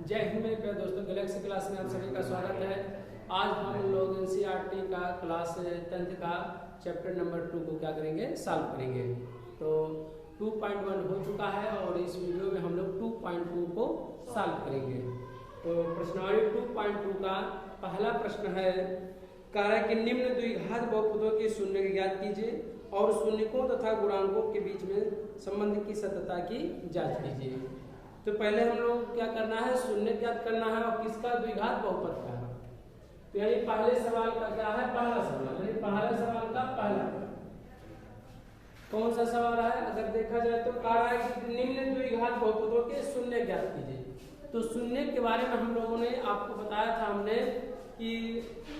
जय हिंद मेरे प्यारे दोस्तों, गैलेक्सी क्लास में आप सभी का स्वागत है। आज हम लोग एनसीईआरटी का क्लास 10th का चैप्टर नंबर 2 को क्या करेंगे, सॉल्व करेंगे। तो 2.1 हो चुका है और इस वीडियो में हम लोग 2.2 को सॉल्व करेंगे। तो प्रश्नावली 2.2 का पहला प्रश्न है, कह रहा है कि निम्न द्विघात बहुपदों के शून्य ज्ञात कीजिए और शून्यकों तथा गुणांकों के बीच में संबंध की सत्यता की जांच कीजिए। तो पहले हम लोग क्या करना है, शून्य ज्ञात करना है और किसका, द्विघात बहुपद का। तो यानी पहले सवाल का क्या है, पहला सवाल, यानी पहले सवाल का पहला कौन सा सवाल है, अगर देखा जाए तो कह रहा है कि निम्न द्विघात बहुपदों के शून्य ज्ञात कीजिए। तो शून्य के बारे में हम लोगों ने आपको बताया था हमने कि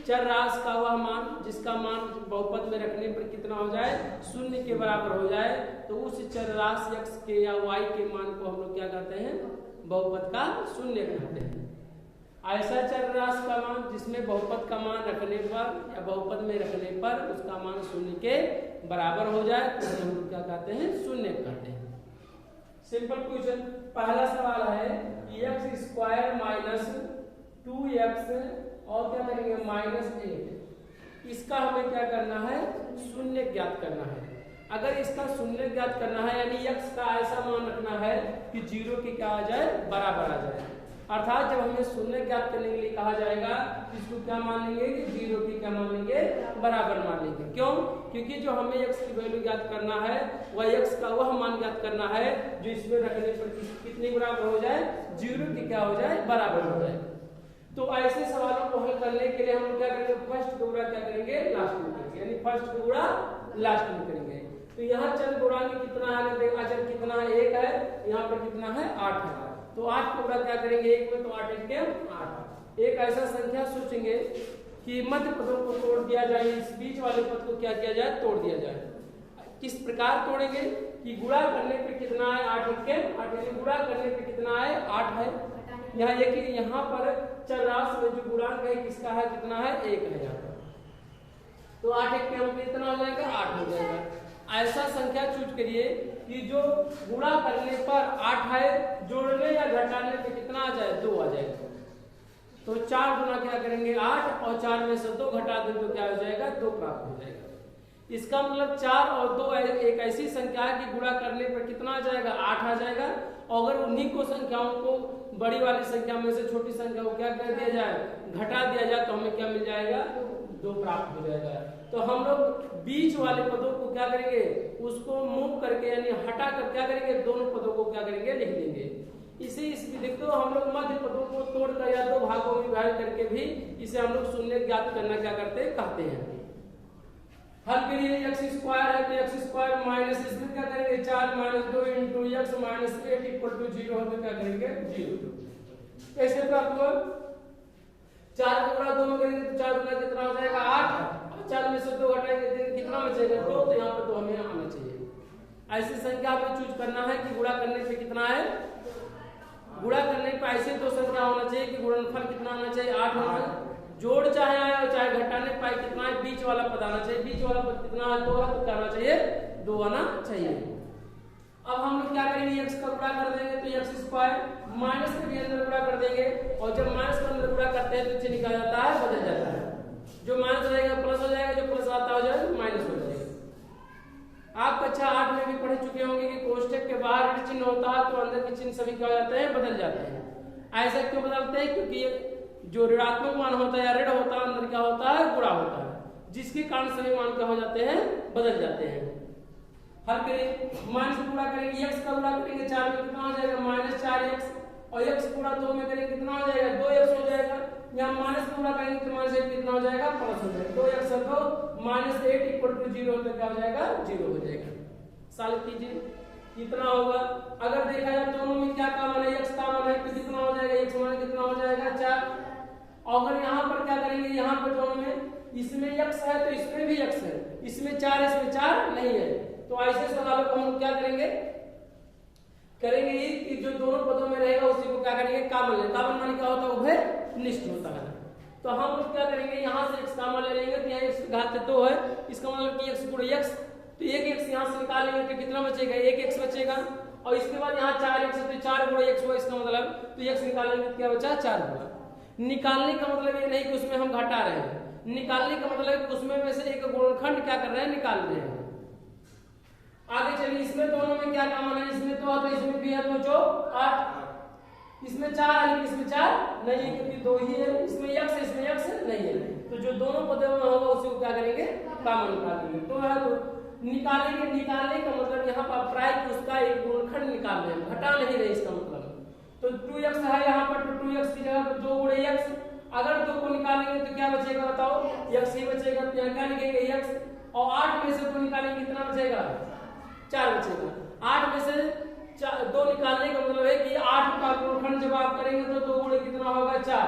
चर राशि का वह मान जिसका मान बहुपद में रखने पर कितना हो जाए, शून्य के बराबर हो जाए, तो उस चर राशि x के या y के मान को हम लोग क्या कहते हैं, बहुपद का शून्य कहते हैं। ऐसा चर राशि का मान जिसमें बहुपद का मान रखने पर या बहुपद में रखने पर उसका मान शून्य के बराबर हो जाए तो हम लोग क्या कहते हैं, शून्य कहते हैं। सिंपल क्वेश्चन, पहला सवाल है कि x² - 2x और क्या करेंगे -8, इसका हमें क्या करना है, शून्य ज्ञात करना है। अगर इसका शून्य ज्ञात करना है यानी x का ऐसा मान रखना है कि 0 के क्या आ जाए, बराबर आ जाए। अर्थात जब हमें शून्य ज्ञात करने के लिए कहा जाएगा इसको क्या मान लेंगे कि 0 की क्या मान लेंगे, बराबर मान लेंगे। क्यों? क्योंकि जो हमें x की वैल्यू ज्ञात करना है वह x का वह मान ज्ञात करना है जो इसमें रखने पर कितनी बराबर हो जाए, 0 की क्या हो जाए, बराबर हो जाए। तो ऐसे सवालों को हल करने के लिए हम क्या करेंगे, फर्स्ट का गुणा क्या करेंगे, लास्ट में करेंगे, यानी फर्स्ट का गुणा लास्ट में करेंगे। तो यहाँ चल गुणांक कितना है, अचल कितना है, 1 है, यहाँ पर कितना है, 8 है। तो 8 को गुणा क्या करेंगे 1 में, तो 8 1 के 8। एक ऐसा संख्या सोचेंगे कि मध्य पदों को तोड़ दिया जाए, इस बीच वाले पद को क्या किया जाए, तोड़ दिया जाए। किस प्रकार तोड़ेंगे कि गुणा करने पे कितना है, 8 1 के 8, यानी गुणा करने पे कितना है, 8 है। यहाँ एक यहाँ पर चर राशि में जो गुणांक है किसका है, कितना है, 1 है यहाँ पर। तो 8 1 के हम कितना हो जाएगा, 8 हो जाएगा। ऐसा संख्या चूज करिए कि जो गुणा करने पर 8 है, जोड़ने या घटाने पे कितना आ जाए, 2 आ जाएगा। तो 4 गुना क्या करेंगे 8 और 4 में से 2 घटा दें तो क्या हो जाएगा, 2 प्राप्त हो जाएगा। इसका मतलब 4 और 2 एक ऐसी संख्या है कि गुणा करने पर कितना आ जाएगा, 8 आ जाएगा। अगर उन्हीं को संख्याओं को बड़ी वाली संख्या में से छोटी संख्या को क्या कर दिया जाए, घटा दिया जाए, तो हमें क्या मिल जाएगा, 2 प्राप्त हो जाएगा। तो हम लोग बीच वाले पदों को क्या करेंगे, उसको मूव करके यानी हटा कर क्या करेंगे, दोनों पदों को क्या करेंगे, लिख देंगे। इसे देखो हम लोग मध्य पदों को तोड़कर या 2 भागों में विभाजित करके भी इसे हम लोग शून्य ज्ञात करना क्या करते हैं, कहते हैं। हल करिए, x² है तो x² माइनस इसमें क्या करेंगे 4 - 2 × x - 8 = 0 हो तो क्या करेंगे 0। कैसे प्राप्त हुआ, 4 को गुणा 2 में करेंगे तो 4 गुना कितना हो जाएगा, 8 और 4 में से 2 घटाएंगे तो कितना बचेगा, 2। तो यहाँ पर 2 हमें आना चाहिए। ऐसी संख्या हमें चूज करना है कि गुणा करने पे कितना है, गुणा करने पे ऐसे 2 संख्या होना चाहिए कि गुणनफल कितना आना चाहिए, 8 होना चाहिए। जोड़ चाहे आए और चाहे घटाने पाए कितना है, बीच वाला पद आना चाहिए। बीच वाला पद कितना है, 2 है, तो क्या आना चाहिए, 2 आना चाहिए। अब हम लोग क्या करेंगे, x का गुणा कर देंगे तो x² माइनस के भी अंदर गुणा कर देंगे, और जब माइनस के अंदर गुणा करते हैं तो चिन्ह क्या जाता है, बदल जाता है। जो माइनस हो जाएगा प्लस हो जाएगा, जो प्लस आता हो जाएगा माइनस हो जाएगा। आप कक्षा 8 में भी पढ़ चुके होंगे कि कोष्टक के बाहर ऋण चिन्ह होता है तो अंदर के चिन्ह सभी क्या हो जाते हैं, बदल जाते हैं। ऐसा क्यों बदलते हैं, क्योंकि जो ऋणात्मक मान होता है या ऋण होता है, अंदर क्या होता है, गुणा होता है, जिसके कारण सभी मान क्या हो जाते हैं, बदल जाते हैं। हल करें, माइनस से गुणा करेंगे, x का गुणा करेंगे 4 में कितना हो जाएगा, -4x, और x गुणा 2 में करेंगे कितना हो जाएगा, 2x हो जाएगा। यहाँ माइनस का गुणा करेंगे तो माइनस 8 कितना हो जाएगा, प्लस हो जाएगा। 2x और 2 -8 = 0 तो क्या हो जाएगा, 0 हो जाएगा। सॉल्व कीजिए, कितना होगा। अगर देखा जाए दोनों में क्या कॉमन है, x कॉमन है तो कितना हो जाएगा, x मान कितना हो जाएगा, 4। अगर यहाँ पर क्या करेंगे, यहाँ पर दोनों में इसमें x है तो इसमें भी x है, इसमें 4 इसमें 4 नहीं है। तो ऐसे सवालों को हम क्या करेंगे कि जो दोनों पदों में रहेगा उसी को क्या करेंगे, कॉमन ले। कॉमन मान क्या होता है, उभयनिष्ठ होता है। तो हम लोग क्या करेंगे, यहाँ से x कॉमन ले लेंगे तो यहाँ x की घात 2 है, इसका मतलब कि x × x, तो 1 x यहाँ से निकालेंगे तो कितना बचेगा, 1 x बचेगा। और इसके बाद यहाँ 4x है तो 4 गुणा x हुआ, इसका मतलब तो x निकालने में क्या बचा 4 गुणा। निकालने का मतलब ये नहीं कि उसमें हम घटा रहे हैं, निकालने का मतलब कि उसमें में से एक गुणनखंड क्या कर रहे हैं, निकाल रहे हैं। आगे चलिए, इसमें दोनों में क्या कॉमन है, इसमें तो है तो इसमें भी है, तो जो 8, इसमें 4 है लेकिन इसमें 4 नहीं है क्योंकि 2 ही है, इसमें x है इसमें x नहीं है, तो जो दोनों पदों में होगा उसी को क्या करेंगे, कॉमन निकालेंगे। तो है तो निकालेंगे, निकालने का मतलब यहाँ पर प्राय उसका एक गुणनखंड निकाल रहे हैं, घटा नहीं रहे, इसका मतलब तो 2x है यहाँ पर, तो 2x की जगह पर 2 गुणे x, अगर 2 को निकालेंगे तो क्या बचेगा बताओ, x ही बचेगा, तो यहाँ क्या लिखेंगे x, और 8 में से 2 निकालेंगे कितना बचेगा, 4 बचेगा। 8 में से 2 निकालने का मतलब है कि 8 का गुणनखंड जब आप करेंगे तो 2 गुणे कितना होगा 4,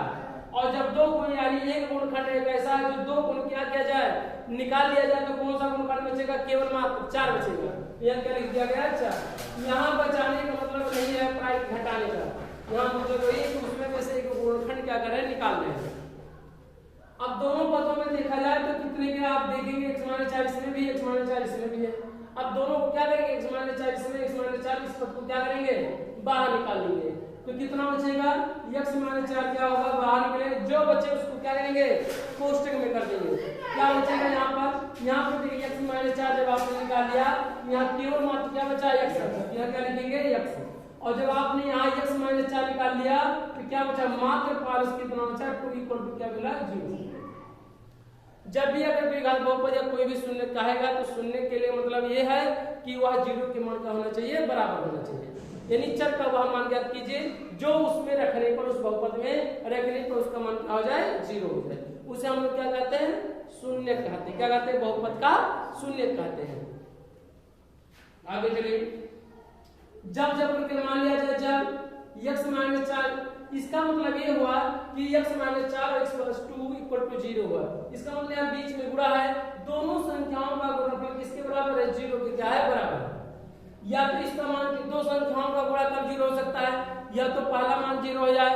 और जब 2 गुणे यानी एक गुणनखंड एक ऐसा है जो 2 को क्या किया जाए, निकाल लिया जाए, तो कौन सा गुणनखंड बचेगा, केवल मात्र 4 बचेगा। यह क्या लिख दिया गया 4। यहाँ बचाने का मतलब नहीं है प्राय घटाने का, यहाँ मतलब वही कि उसमें में से एक गुणनखंड क्या करें, निकाल रहे हैं। अब दोनों पदों में देखा जाए तो कितने के आप देखेंगे, x-4 इसमें भी, x-4 इसमें भी है। अब दोनों को क्या करेंगे, x-4 इसमें, x-4 इस पद को क्या करेंगे, बाहर निकालेंगे, तो कितना बचेगा, x-4 क्या होगा, बाहर निकलेगा, जो बचे उसको क्या करेंगे, कोष्टक में कर देंगे। क्या बचेगा यहाँ पर देखिए x-4 जब आपने निकाल लिया, यहाँ केवल मात्र क्या बचा x, यहाँ क्या लिखेंगे x, और जब आपने यहाँ x-4 निकाल लिया तो क्या बचा, मात्र पारस कितना बचा, 2 इक्वल टू क्या मिला 0। जब भी अगर द्विघात बहुपद या कोई भी शून्य कहेगा तो शून्य के लिए मतलब ये है कि वह 0 के मान का होना चाहिए, बराबर होना चाहिए, यानी चर का वह मान ज्ञात कीजिए जो उसमें रखने पर, उस बहुपद में रखने पर उसका मान क्या हो जाए, 0 हो जाए, उसे हम लोग क्या कहते हैं, शून्य कहते हैं। क्या कहते हैं, बहुपद का शून्य कहते हैं। आगे चलिए, जब करके मान लिया जाए जब x-4, इसका मतलब ये हुआ कि x-4 और x+2 इक्वल टू 0 हुआ, इसका मतलब यहाँ बीच में गुणा है, दोनों संख्याओं का गुणनफल किसके बराबर है, 0 के क्या है, बराबर। या तो इसका मान कि दो संख्याओं का गुणा तब 0 हो सकता है, या तो पहला मान 0 हो जाए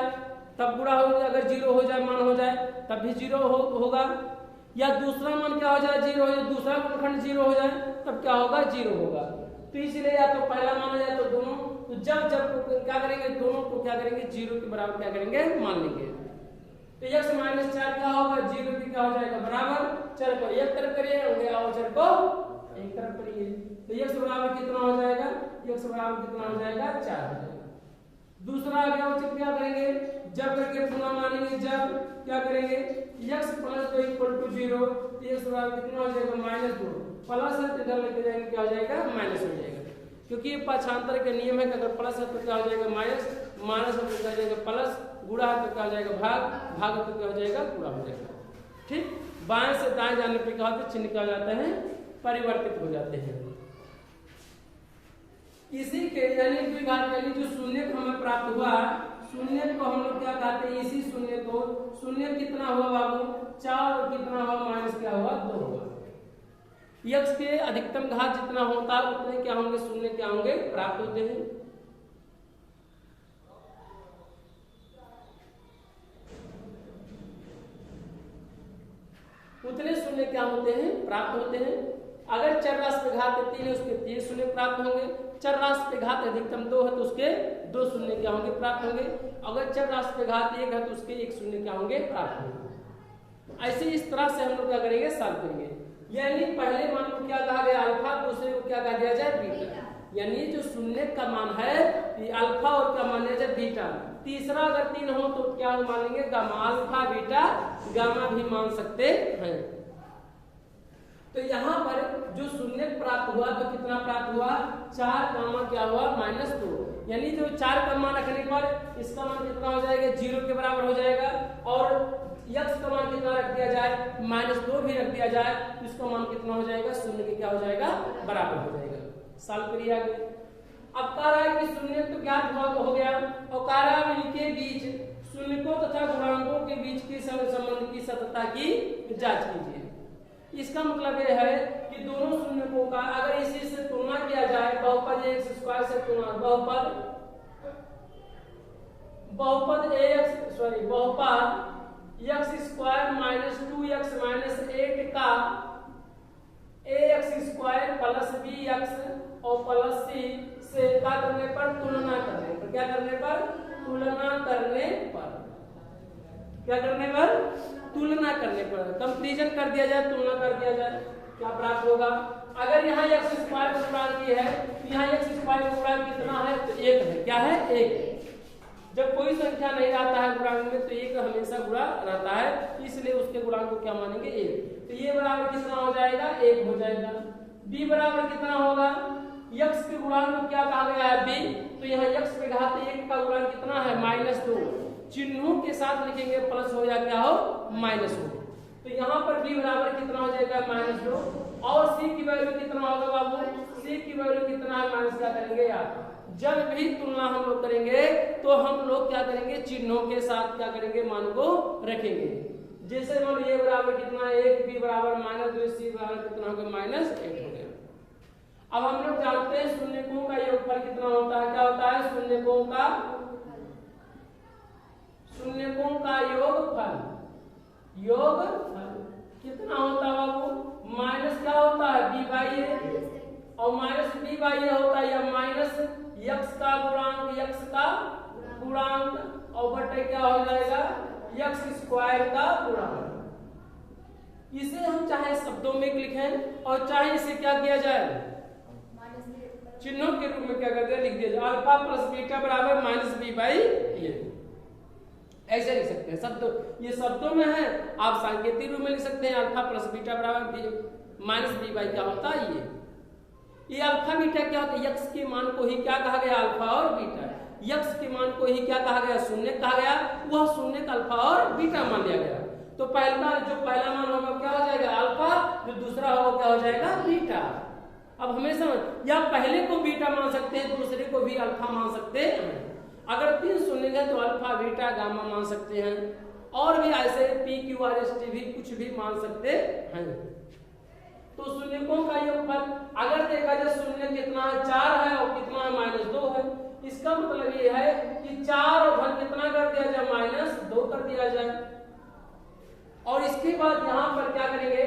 तब गुणा हो जाए, अगर 0 हो जाए मान हो जाए तब भी 0 होगा, या दूसरा मान क्या हो जाए 0 हो जाए, दूसरा गुणनखंड 0 हो जाए तब क्या होगा 0 होगा। तो इसलिए या तो पहला मान हो जाए तो दोनों, तो जब क्या करेंगे, दोनों को क्या करेंगे 0 के बराबर क्या करेंगे, मान लेंगे। तो x-4 क्या होगा, 0 की क्या हो जाएगा बराबर, चर को एक तरफ करिए और चर को एक तरफ करिए, तो x बराबर कितना हो जाएगा, x बराबर कितना हो जाएगा 4 हो जाएगा। दूसरा आ गया उसे क्या करेंगे, जब करके पुनः मानेंगे, जब क्या करेंगे x+2 इक्वल टू 0, तो x बराबर कितना हो जाएगा -2, प्लस है तो इधर लेके जाएंगे क्या हो जाएगा माइनस हो जाएगा, क्योंकि पाठांतर के नियम है कि अगर प्लस है तो क्या हो जाएगा माइनस, माइनस है तो क्या हो जाएगा प्लस, गुणा है तो क्या हो जाएगा भाग, भाग तो क्या हो जाएगा गुणा हो जाएगा। ठीक, बाएं से दाएं जाने पे क्या होता है, चिन्ह क्या हो जाते हैं, परिवर्तित हो जाते हैं। इसी के यानी द्विघात यानी जो शून्य हमें प्राप्त हुआ, शून्य को हम लोग क्या कहते हैं, इसी शून्य को, शून्य कितना हुआ बाबू 4 और कितना हुआ माइनस क्या हुआ 2 हुआ। x के अधिकतम घात जितना होता है उतने क्या होंगे, शून्य क्या होंगे प्राप्त होते हैं। उतने शून्य क्या होते हैं प्राप्त होते हैं। अगर चर राशि पे घात 3 है उसके 3 शून्य प्राप्त होंगे, चर राशि पे घात अधिकतम 2 है तो उसके 2 शून्य क्या होंगे प्राप्त होंगे, अगर चर राशि पे घात 1 है तो उसके 1 शून्य क्या होंगे प्राप्त होंगे। ऐसे इस तरह से हम लोग क्या करेंगे सॉल्व करेंगे, यानी पहले मान को क्या कहा गया अल्फा, दूसरे को क्या कहा दिया जाए बीटा, यानी जो शून्य का मान है ये अल्फा और क्या मान लिया जाए बीटा, तीसरा अगर 3 हो तो क्या मानेंगे गामा, अल्फा बीटा गामा भी मान सकते हैं। तो यहाँ पर जो शून्य प्राप्त हुआ तो कितना प्राप्त हुआ 4 गामा क्या हुआ -2, यानी जो 4 का मान रखने पर इसका मान कितना हो जाएगा 0 के बराबर हो जाएगा, और x का मान कितना रख दिया जाए -2 भी रख दिया जाए तो इसका मान कितना हो जाएगा 0 के क्या हो जाएगा बराबर हो जाएगा। सॉल्व करिए आगे। अब कह रहा है कि शून्य तो ज्ञात हो गया, और कह रहा है इनके बीच शून्यों तथा गुणांकों के बीच के संबंध की सतता की जांच कीजिए। इसका मतलब यह है कि दोनों शून्यों का अगर इसी से तुलना किया जाए, बहुपद x² से तुलना, बहुपद x² -2x -8 का ax² + bx और + c से क्या करने पर, तुलना करने पर, क्या करने पर, तुलना करने पर, क्या करने पर, तुलना करने पर, कंपैरिजन कर दिया जाए, तुलना कर दिया जाए, क्या प्राप्त होगा। अगर यहाँ x स्क्वायर का गुणांक है तो यहाँ x स्क्वायर का गुणांक कितना है, तो 1 है, क्या है, 1। जब कोई संख्या नहीं रहता है गुणांक में तो 1 हमेशा गुणा रहता है, इसलिए उसके गुणांक को क्या मानेंगे, 1। तो ये बराबर कितना हो जाएगा, 1 हो जाएगा। b बराबर कितना होगा, x के गुणांक को क्या कहा गया है, b, तो यहाँ x के घात 1 का गुणांक कितना है, -2। चिन्हों के साथ लिखेंगे, प्लस हो या क्या हो, माइनस हो। तो यहाँ पर b बराबर कितना हो जाएगा, -2। और c की वैल्यू कितना होगा बाबू, c की वैल्यू कितना है, माइनस क्या करेंगे यार, जब भी तुलना हम लोग करेंगे तो हम लोग क्या करेंगे, चिन्हों के साथ क्या करेंगे, मान को रखेंगे। जैसे मान a बराबर कितना है, 1, b बराबर -2, c बराबर कितना होगा, -8 हो गया। अब हम लोग जानते हैं शून्यकों का योगफल कितना होता है, क्या होता है, शून्यकों का योगफल, योगफल कितना होता है बाबू, माइनस क्या होता है, b/a, और माइनस b/a होता है, या माइनस x का गुणांक और बटे क्या हो जाएगा, x स्क्वायर का गुणांक। इसे हम चाहे शब्दों में लिखें और चाहे इसे क्या किया जाए, चिन्हों के रूप में क्या करते हैं, लिख दिया जाए, अल्फा प्लस बीटा बराबर -b/a, ऐसे लिख सकते हैं। शब्द ये शब्दों में है, आप सांकेतिक रूप में लिख सकते हैं, अल्फा प्लस बीटा बराबर -b/, क्या होता है ये अल्फा बीटा क्या होता है, x के मान को ही क्या कहा गया, अल्फा और बीटा, x के मान को ही क्या कहा गया, शून्य कहा गया, वह शून्य का अल्फा और बीटा मान लिया गया। तो पहला मान होगा क्या हो जाएगा, अल्फा, जो दूसरा होगा क्या हो जाएगा, बीटा। अब हमें समझ, या पहले को बीटा मान सकते हैं, दूसरे को भी अल्फा मान सकते हैं। अगर 3 शून्य है तो अल्फा बीटा गामा मान सकते हैं, और भी ऐसे p q r s t भी कुछ भी मान सकते हैं। तो शून्यकों का योगफल अगर देखा जाए, शून्य कितना है, 4 है, और कितना है, -2 है। इसका मतलब ये है कि 4 और धन कितना कर दिया जाए, -2 कर दिया जाए। और इसके बाद यहाँ पर क्या करेंगे,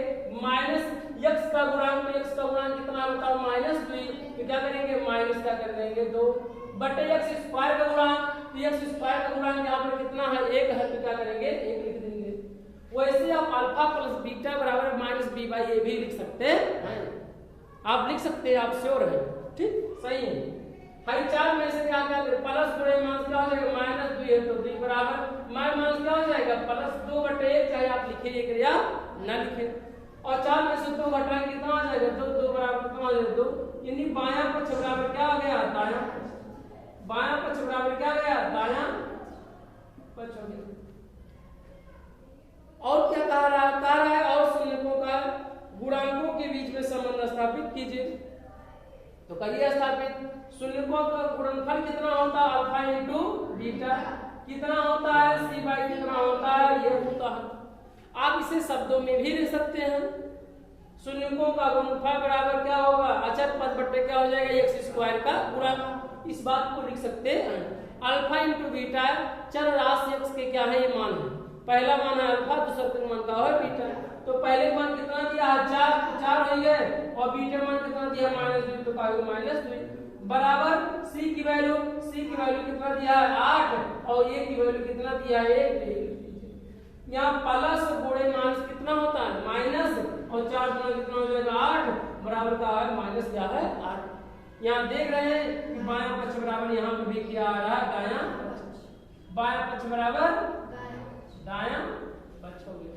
x का गुणांक, तो x का गुणांक कितना होता है, -2, तो क्या करेंगे, माइनस क्या कर देंगे, 2 बटे x स्क्वायर का गुणांक, तो x स्क्वायर का गुणांक यहाँ पर कितना है, 1 है, तो क्या करेंगे, 1 लिख देंगे। वैसे आप अल्फा प्लस बीटा बराबर -b/a भी लिख सकते हैं, आप लिख सकते हैं, आप श्योर हैं, ठीक, सही है। हर 4 में से क्या क्या प्लस जोड़े माइनस क्या हो जाएगा, -2 है, तो 2 बराबर माइनस क्या हो जाएगा, +2 बटे 1, चाहे आप लिखे 1 या ना लिखे। और 4 में से 2 घटाएं कितना आ जाएगा, 2 बराबर कितना आ जाएगा, 2, यानी बायां पक्ष बराबर क्या आ गया, दायां पक्ष, बायां पक्ष बराबर क्या आ गया, दायां पक्ष हो गया। और क्या कह रहा है, और शून्यकों का गुणांकों के बीच में संबंध स्थापित कीजिए, तो करिए स्थापित। शून्यकों का गुणनफल कितना होता है, अल्फा इंटू बीटा, कितना होता है, c/, कितना होता है, ये होता है। आप इसे शब्दों में भी लिख सकते हैं, शून्यकों का गुणनफल बराबर क्या होगा, अचर पद बटे क्या हो जाएगा, x स्क्वायर का गुणा। इस बात को लिख सकते हैं, अल्फा इंटू बीटा, चर राशि x के क्या है, ये मान है, पहला मान है अल्फा, दूसरा मान का है बीटा। तो पहले मान कितना दिया है, 4 हो गए, और बीटा मान कितना दिया है, -2, तो -2 बराबर c की वैल्यू कितना दिया है, 8, और a की वैल्यू कितना दिया है, 1। यहाँ प्लस गुणे माइनस कितना होता है, माइनस, और 4 गुना कितना हो जाएगा, 8, बराबर का है माइनस क्या है, 8। यहाँ देख रहे हैं कि बायां पक्ष बराबर यहाँ पर भी क्या आ रहा है, दायां पक्ष, बायां पक्ष बराबर दायां पक्ष हो गया।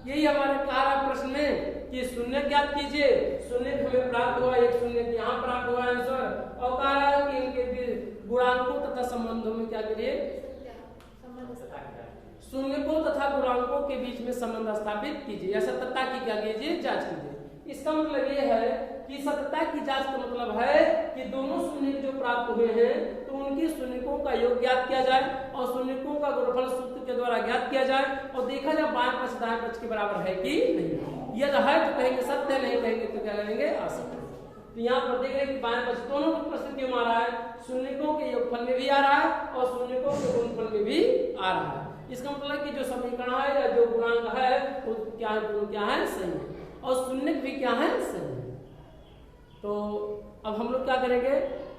यही हमारे कहा प्रश्न में कि शून्य ज्ञात कीजिए, शून्य हमें प्राप्त हुआ, एक शून्य यहाँ प्राप्त हुआ आंसर, और कह रहा है कि इनके गुणांकों तथा संबंधों में क्या करिए, शून्यकों तथा गुणांकों के बीच में संबंध स्थापित कीजिए, या सत्यता की क्या कीजिए, जांच कीजिए। इसका मतलब ये है कि सत्यता की जांच का मतलब है कि दोनों शून्य जो प्राप्त हुए हैं तो उनकी शून्यकों का योग ज्ञात किया जाए, और शून्यकों का गुणनफल सूत्र के द्वारा ज्ञात किया जाए, और देखा जाए बाएं पक्ष दाएं पक्ष के बराबर है कि नहीं। यदि है तो कहेंगे सत्य, नहीं कहेंगे तो क्या करेंगे, असत्य। तो यहाँ पर देख रहे हैं कि बाएं पक्ष दोनों परिस्थितियों में आ रहा है, शून्यकों के योगफल में भी आ रहा है और शून्यकों के गुणनफल में भी आ रहा है। इसका मतलब कि जो समीकरण है या जो गुणांक है वो क्या है, सही है, और शून्य भी क्या है, सही है। तो अब हम लोग क्या करेंगे,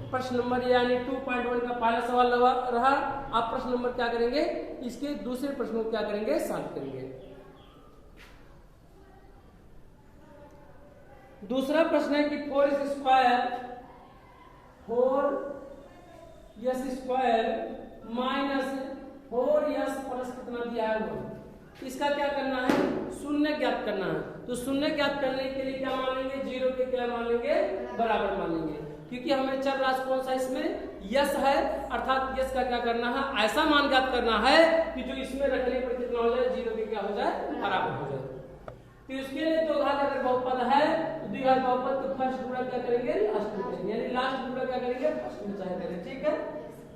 प्रश्न नंबर यानी 2.1 का पहला सवाल रहा। आप प्रश्न नंबर क्या करेंगे, इसके दूसरे प्रश्न को क्या करेंगे, सॉल्व करेंगे। दूसरा प्रश्न है कि 4s square minus 4s plus कितना दिया है वो, इसका क्या करना है, शून्य ज्ञात करना है। तो शून्य ज्ञात करने के लिए क्या मान लेंगे, 0 के क्या मान लेंगे, बराबर मान लेंगे, क्योंकि हमें चर राशि कौन सा इसमें यस है, अर्थात यस का क्या करना है, ऐसा मान ज्ञात करना है कि जो इसमें रखने पर कितना हो जाए, 0 के क्या हो जाए, बराबर हो जाए। तो इसके लिए दो घात अगर बहुपद है तो द्विघात बहुपद तो फर्स्ट गुणा क्या करेंगे, लास्ट में करेंगे, यानी लास्ट गुणा क्या करेंगे, फर्स्ट में चाहे करेंगे, ठीक है।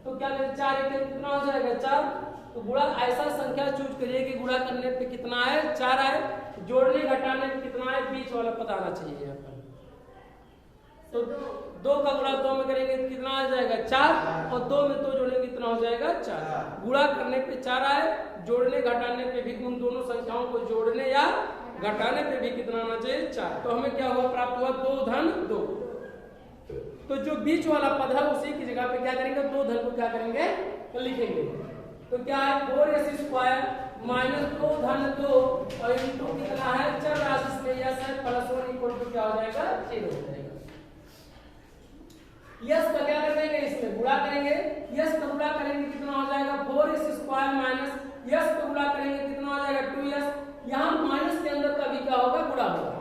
तो क्या करेंगे, 4 एक कितना हो जाएगा, 4। तो गुणा ऐसा संख्या चूज करिए कि गुणा करने पे कितना है, 4 आए, जोड़ने घटाने पे कितना है, बीच वाला पता आना चाहिए यहाँ पर। तो 2 का गुणा 2 में करेंगे कितना आ जाएगा, 4, और 2 में 2 जोड़ेंगे कितना हो जाएगा, 4। गुणा करने पे 4 आए, जोड़ने घटाने पे भी उन दोनों संख्याओं को जोड़ने या घटाने पे भी कितना आना चाहिए, 4। तो हमें क्या हुआ, प्राप्त हुआ 2 धन 2। तो जो बीच वाला पद है उसी की जगह पे क्या करेंगे, 2 धन को क्या करेंगे, तो लिखेंगे। तो क्या है, 4s स्क्वायर माइनस 2 धन 2 और इंटू कितना है, चर राशि में यस है, प्लस 1 इक्वल टू क्या हो जाएगा, 0 हो जाएगा। यस का क्या करेंगे, इसमें गुणा करेंगे, यस का गुणा करेंगे कितना हो जाएगा, 4s स्क्वायर माइनस यस का गुणा करेंगे कितना हो जाएगा, 2s। यहाँ माइनस के अंदर का भी क्या होगा, गुणा होगा,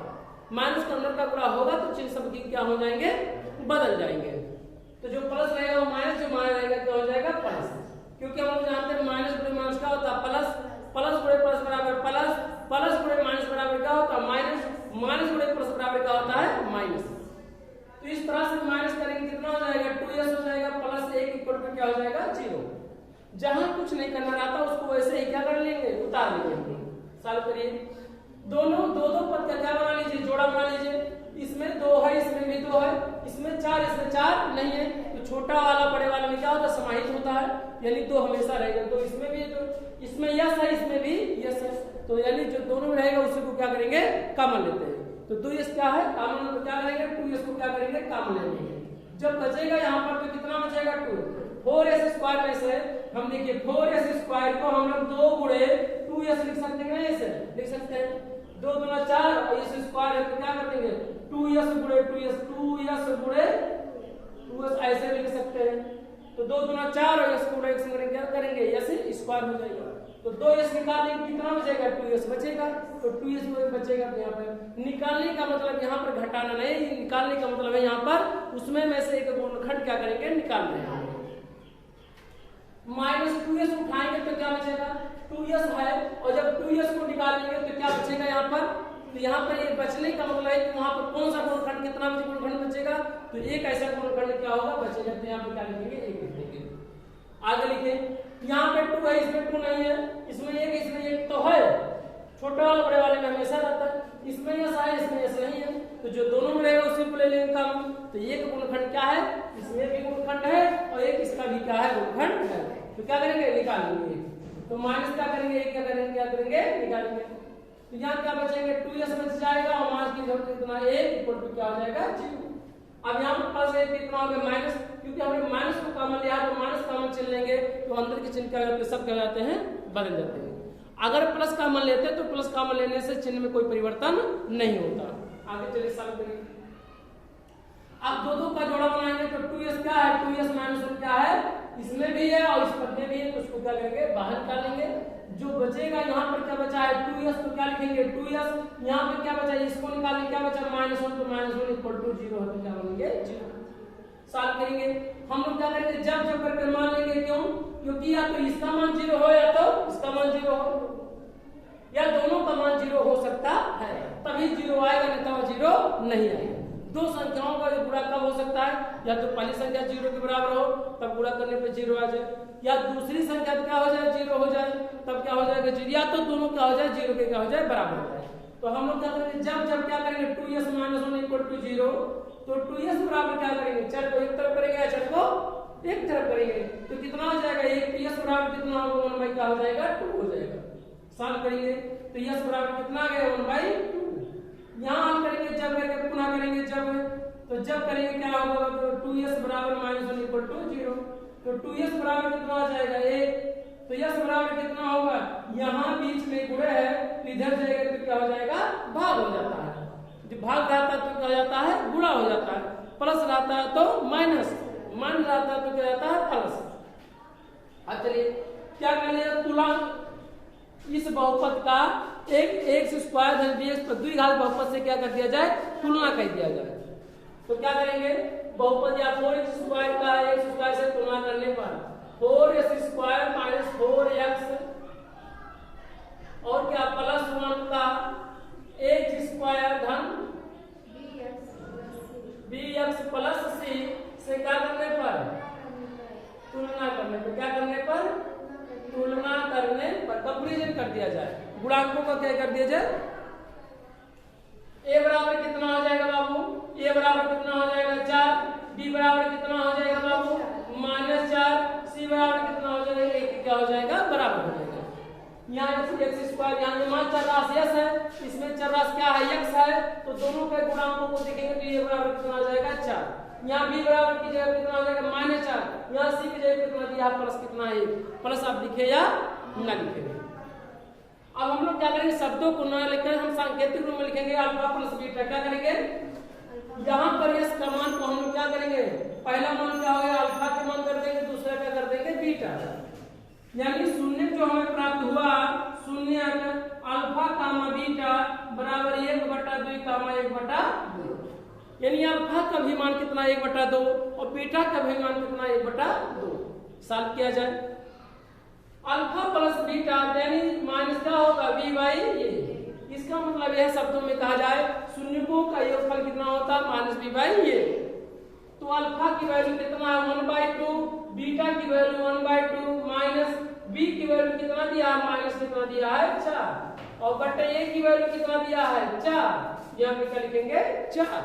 माइनस के अंदर का गुणा होगा तो चिन्ह सब क्या हो जाएंगे, बदल जाएंगे। तो जो प्लस रहेगा वो माइनस, जो माइनस रहेगा क्या हो जाएगा, प्लस, क्योंकि हम लोग जानते हैं माइनस गुणे माइनस क्या होता है, प्लस, प्लस गुणे प्लस बराबर प्लस, प्लस गुणे माइनस बराबर क्या होता है, माइनस, माइनस गुणे प्लस बराबर क्या होता है, माइनस। तो इस तरह से माइनस करेंगे कितना हो जाएगा, 2s हो जाएगा, प्लस 1 इक्वल टू क्या हो जाएगा, 0। जहां कुछ नहीं करना रहता उसको वैसे ही क्या कर लेंगे, उतार लेंगे। सॉल्व करिए, दोनों दो पद का क्या बना लीजिए, जोड़ा बना लीजिए। इसमें 2 है, इसमें भी 2 है, इसमें 4, इसमें 4 नहीं है, तो छोटा वाला बड़े वाले में क्या होता है, समाहित होता है, यानी 2 हमेशा रहेगा। तो इसमें भी तो इसमें यस है, इसमें भी यस है, तो यानी जो दोनों में रहेगा उसी को क्या करेंगे, कॉमन लेते हैं। तो 2s क्या है, कॉमन, तो क्या करेंगे, 2s को क्या करेंगे, कॉमन लेंगे। जब बचेगा यहाँ पर तो कितना बचेगा, 2। 4s स्क्वायर में से हम देखिए 4s स्क्वायर को हम लोग 2 गुणे 2s लिख सकते हैं, ऐसे लिख सकते हैं, 2 दूना 4 और इस स्क्वायर है तो क्या कर देंगे, 2s गुणे 2s, 2s गुणे 2s ऐसे लिख सकते हैं। तो 2 दूना 4 और s गुणे x गुणे क्या करेंगे, s स्क्वायर हो जाएगा। तो 2s निकालेंगे कितना बचेगा, 2s बचेगा, तो 2s बचेगा। तो यहाँ पर निकालने का मतलब यहाँ पर घटाना नहीं, निकालने का मतलब है यहाँ पर उसमें में से एक गुणनखंड क्या करेंगे, निकाल रहे हैं। माइनस 2s उठाएंगे तो क्या बचेगा, 2s है, और जब 2s को निकालेंगे तो क्या बचेगा यहाँ पर, तो यहाँ पर ये बचने का मतलब है कि वहां पर कौन सा गुणनखंड, कितना गुणनखंड बचेगा, तो एक ऐसा गुणनखंड क्या होगा, बचेगा। तो यहाँ पे क्या लिखेंगे, 1 लिखेंगे। आगे लिखे, यहाँ पे 2 है, इसमें 2 नहीं है, इसमें 1, इसमें 1 तो है, छोटा वाला बड़े वाले में हमेशा रहता है, इसमें यस है, इसमें यस नहीं है, तो जो दोनों में रहेगा उसी को ले लेंगे कॉमन। तो एक गुणनखंड क्या है, इसमें भी गुणनखंड है और एक इसका भी क्या है, गुणनखंड है। तो क्या करेंगे, निकालेंगे। तो माइनस क्या करेंगे, क्या करेंगे, क्या करेंगे, निकालेंगे। तो यहाँ क्या बचेंगे, 2s बच जाएगा और माइनस की जरूरत कितना, 1 इक्वल टू क्या हो जाएगा, 0। अब यहाँ पर प्लस 1 कितना हो गया, माइनस, क्योंकि हमने माइनस को कॉमन लिया तो माइनस कॉमन चिन्ह लेंगे तो अंदर के चिन्ह क्या होते हैं, सब क्या जाते हैं, बदल जाते हैं। अगर प्लस कॉमन लेते हैं तो प्लस कॉमन लेने से चिन्ह में कोई परिवर्तन नहीं होता। आगे चलिए सॉल्व करिए। अब 2 का जोड़ा बनाएंगे तो 2s क्या है, 2s माइनस 1 क्या है, इसमें भी है और इस पद में भी है, तो उसको क्या करेंगे, बाहर निकालेंगे। जो बचेगा यहाँ पर क्या बचा है, 2s, तो क्या लिखेंगे, 2s। यहाँ पे क्या बचा है, इसको निकालेंगे, क्या बचा, -1, तो -1 इक्वल टू 0 है, तो क्या बनेंगे, 0। सॉल्व करेंगे, हम लोग क्या करेंगे, जब जब करके मान लेंगे, क्यों, क्योंकि या तो इसका मान 0 हो या तो इसका मान 0 हो, या दोनों का मान 0 हो सकता है, तभी 0 आएगा, नहीं तो 0 नहीं आएगा। दो संख्याओं का गुणा कब हो सकता है, या तो पहली संख्या 0 के बराबर हो तब गुणा करने पे 0 आ जाए, या दूसरी संख्या क्या हो जाए, 0 हो जाए, तब क्या हो जाएगा, 0, या तो दोनों क्या हो जाए, 0 के क्या हो जाए, बराबर हो जाए। तो हम लोग क्या करेंगे, जब जब क्या करेंगे, 2s माइनस 1 इक्वल टू 0, तो 2s बराबर क्या करेंगे, चर को एक तरफ करेंगे या चर को एक तरफ करेंगे, तो कितना हो जाएगा, 1, 2s बराबर कितना होगा, 1 क्या हो जाएगा, 2 हो जाएगा। सॉल्व करेंगे तो s बराबर कितना आ गया, 1/2। यहाँ हम करेंगे जब करके पुनः करेंगे जब, तो जब करेंगे क्या होगा, तो 2s बराबर -1 इक्वल टू 0। तो 2s बराबर कितना आ जाएगा 1, तो s बराबर कितना होगा, यहाँ बीच में गुणे है तो इधर जाएगा तो क्या हो जाएगा, भाग हो जाता है। जब भाग रहता है तो क्या हो जाता है, गुणा हो जाता है। प्लस रहता है तो माइनस, मान रहता है तो क्या जाता है प्लस। अब चलिए क्या कर लिया, तुला इस बहुपद का एक स्क्वायर धन bx पर द्विघात बहुपद से क्या कर दिया जाए, तुलना कर दिया जाए। तो क्या करेंगे, बहुपद या 4x स्क्वायर का x स्क्वायर से तुलना करने पर 4s स्क्वायर माइनस 4x और क्या प्लस 1 का x स्क्वायर धन bx प्लस c से क्या करने पर, तुलना करने पर, क्या करने पर, तुलना करने पर कंपैरिजन कर दिया जाए, गुणांकों का क्या कर दिया जाए। a बराबर कितना हो जाएगा बाबू, a बराबर कितना हो जाएगा 4, b बराबर कितना हो जाएगा बाबू -4, c बराबर कितना हो जाएगा 1, क्या हो जाएगा बराबर हो जाएगा। यहाँ x स्क्वायर, यहाँ मान चर राशि s है, इसमें चर राशि क्या है x है, तो दोनों के गुणांकों को देखेंगे तो a बराबर कितना हो जाएगा 4, यहाँ b बराबर की जगह कितना हो जाएगा -4, यहाँ c की जगह कितना दिया प्लस कितना है 1, प्लस आप लिखे या ना लिखे। अब हम लोग क्या करेंगे, शब्दों को न लिखकर हम सांकेतिक रूप में लिखेंगे अल्फा प्लस बीटा। क्या करेंगे, यहाँ पर इस का मान को हम लोग क्या करेंगे, पहला मान क्या होगा अल्फा के मान कर देंगे, दूसरा क्या कर देंगे बीटा। यानी शून्य जो हमें प्राप्त हुआ, शून्य अल्फा कामा बीटा बराबर 1/2 कामा 1/2, यानी अल्फा का भी मान कितना 1/2 और बीटा का भी मान कितना 1/2। सॉल्व किया जाए, अल्फा प्लस बीटा यानी माइनस क्या होगा b/a। इसका मतलब यह शब्दों में कहा जाए शून्यों का योगफल कितना होता है -b/a। तो अल्फा की वैल्यू कितना है 1/2, बीटा की वैल्यू 1/2 माइनस b की वैल्यू कितना दिया है, माइनस कितना दिया है 4, और बटे a की वैल्यू कितना दिया है 4, यहाँ पे क्या लिखेंगे 4।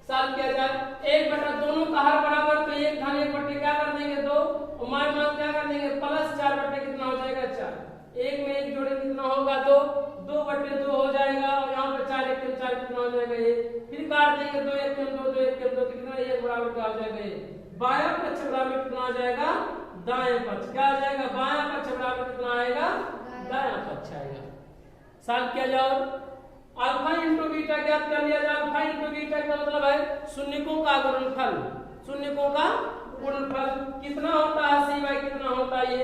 सॉल्व किया जाए, 1/2 दोनों का हर बराबर तो 1 धन 1 बटे क्या कर देंगे 2, और मान क्या कर देंगे प्लस 4 बटे कितना हो जाएगा 4, 1 में 1 जोड़े कितना होगा 2, 2/2 हो जाएगा, और यहाँ पे 4 1 4 कितना हो जाएगा 1, फिर काट देंगे 2 1 2 2 1 2 कितना 1 बराबर क्या हो जाएगा 1, बायां पक्ष बराबर कितना आ जाएगा दायां पक्ष, क्या आ जाएगा बायां पक्ष बराबर कितना आएगा दायां पक्ष आएगा। सॉल्व किया जाओ, अल्फा इंटू बीटा ज्ञात कर लिया जाए। अल्फा इंटू बीटा का मतलब है शून्यकों का गुणनफल, शून्यकों का गुणनफल कितना होता है c/, कितना होता है ये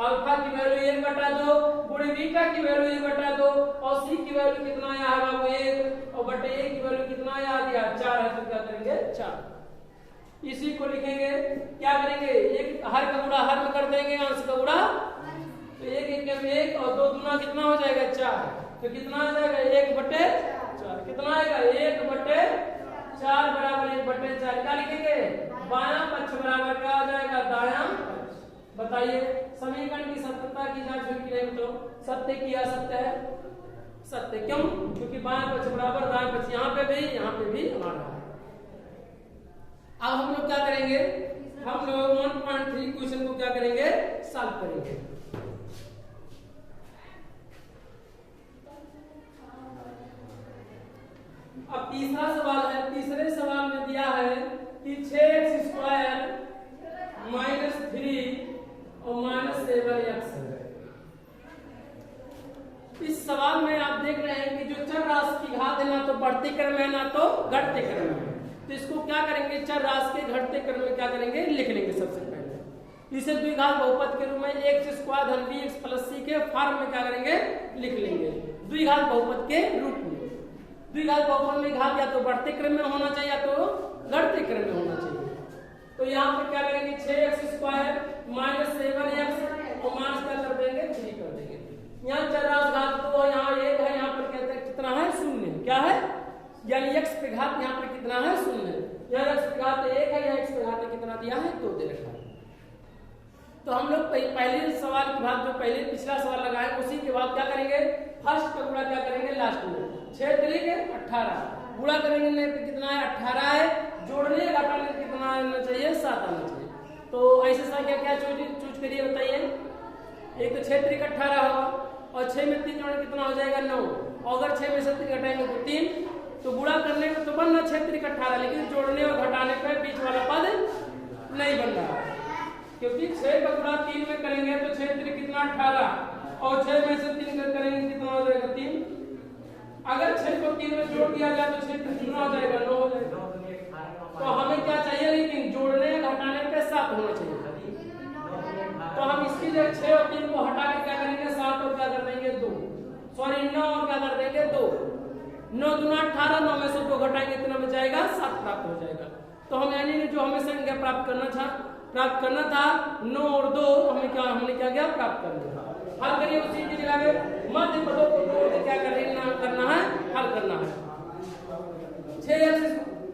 अल्फा की वैल्यू 1/2 गुणे बीटा की वैल्यू 1/2 और c की वैल्यू कितना आया है बाबू 1, और बटे a की वैल्यू कितना आया दिया 4 है, तो क्या करेंगे 4। इसी को लिखेंगे, क्या करेंगे एक हर का गुणा हर में कर देंगे, अंश का गुणा तो 1 1 1 और 2 दूना कितना हो जाएगा 4, तो कितना आ जाएगा 1/4, कितना आएगा 1/4 बराबर 1/4। क्या लिखेंगे बायां पक्ष बराबर क्या आ जाएगा दायां पक्ष। बताइए समीकरण की सत्यता की जांच हुई कि नहीं, तो सत्य की असत्य है, सत्य क्यों, क्योंकि बायां पक्ष बराबर दायां पक्ष यहाँ पे भी हमारा है। अब हम लोग क्या करेंगे, हम लोग 1.3 क्वेश्चन को क्या करेंगे सॉल्व करेंगे। अब तीसरा सवाल है, तीसरे सवाल में दिया है कि 6x स्क्वायर -3 और -7x है। इस सवाल में आप देख रहे हैं कि जो चर राशि की घात है ना तो बढ़ते क्रम है ना तो घटते क्रम है, तो इसको क्या करेंगे चर राशि के घटते क्रम में क्या करेंगे लिख लेंगे। सबसे पहले इसे द्विघात बहुपद के रूप में x स्क्वायर धन bx प्लस c के फॉर्म में क्या करेंगे लिख लेंगे, द्विघात बहुपद के रूप में। द्विघात बहुपद में घात या तो बढ़ते क्रम में होना चाहिए या तो घटते क्रम में होना चाहिए। तो यहाँ पे क्या करेंगे 6x स्क्वायर -7x और माइनस क्या कर देंगे 3 कर देंगे। यहाँ चर राशि घात तो यहाँ 1 है, यहाँ पर कहते हैं कितना है 0, क्या है यानी x पे घात यहाँ पर कितना है 0, यहाँ x पे घात 1 है, यहाँ x पे घात कितना दिया है 2 दे रखा है। तो हम लोग पहले सवाल के बाद जो पहले पिछला सवाल लगाए उसी के बाद क्या करेंगे फर्स्ट का गुणा क्या करेंगे लास्ट में 6 3 18 गुणा करेंगे तो कितना है 18 है, जोड़ने घटाने कितना आना चाहिए 7 आना चाहिए। तो ऐसे संख्या क्या चूज करिए बताइए, एक तो 6 3 18 होगा और 6 में 3 जोड़े कितना हो जाएगा 9, और अगर 6 में से 3 घटाएंगे तो 3, तो गुणा करने में तो बनना 6 3 18, लेकिन जोड़ने और घटाने पे बीच वाला पद नहीं बन रहा, क्योंकि 6 का गुणा 3 में करेंगे तो 6 3 कितना 18, और 6 में से 3 करेंगे कितना हो जाएगा 3। अगर 6 को 3 में जोड़ दिया जाए तो 6 3 कितना हो जाएगा 9 हो जाएगा। तो हमें क्या चाहिए, लेकिन जोड़ने घटाने पे 7 होना चाहिए। तो हम इसकी जगह 6 और 3 को हटा के क्या करेंगे 7 और क्या कर देंगे 2, सॉरी 9 और क्या कर देंगे 2, 9 दूना 18, 9 में से 2 घटाएंगे कितना बचाएगा 7 प्राप्त हो जाएगा। तो हम यानी जो हमें संख्या प्राप्त करना था 9 और 2 हमने क्या किया प्राप्त कर लिया। हल करिए उसी की जगह मध्य पदों को जोड़ के क्या करना है हल करना है। 6x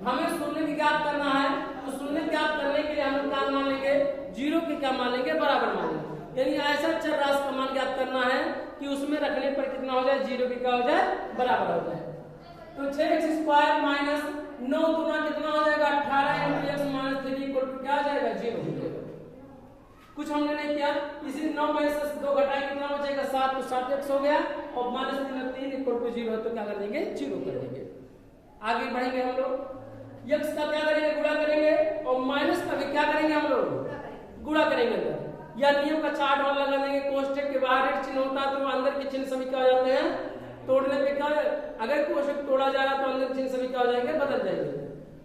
हमें शून्य की ज्ञात करना है, तो शून्य ज्ञात करने के लिए हम क्या मान लेंगे 0 के क्या मान लेंगे बराबर मान लेंगे। यानी ऐसा चर राशि का मान ज्ञात करना है कि उसमें रखने पर कितना हो जाए 0 के क्या हो जाए बराबर हो जाए। तो 6x² माइनस 9 गुना कितना हो जाएगा 18 × x माइनस 3 इक्वल टू क्या आ जाएगा 0 हो जाएगा। कुछ हमने नहीं किया, इसी 9 में से 2 घटाए कितना बचेगा 7, तो 7x हो गया, और माइनस 3 इक्वल टू 0 तो क्या कर देंगे 0 कर देंगे। आगे बढ़ेंगे हम लोग, x का क्या करेंगे गुणा करेंगे, और माइनस का भी क्या करेंगे हम लोग गुणा करेंगे। या नियम का चार्ट और लगा देंगे, कोष्टक के बाहर एक चिन्ह होता है तो अंदर के चिन्ह सभी क्या हो जाते हैं तोड़ने पे क्या, अगर कोष्टक तोड़ा जा रहा तो अंदर चिन्ह सभी क्या हो जाएंगे बदल जाएंगे।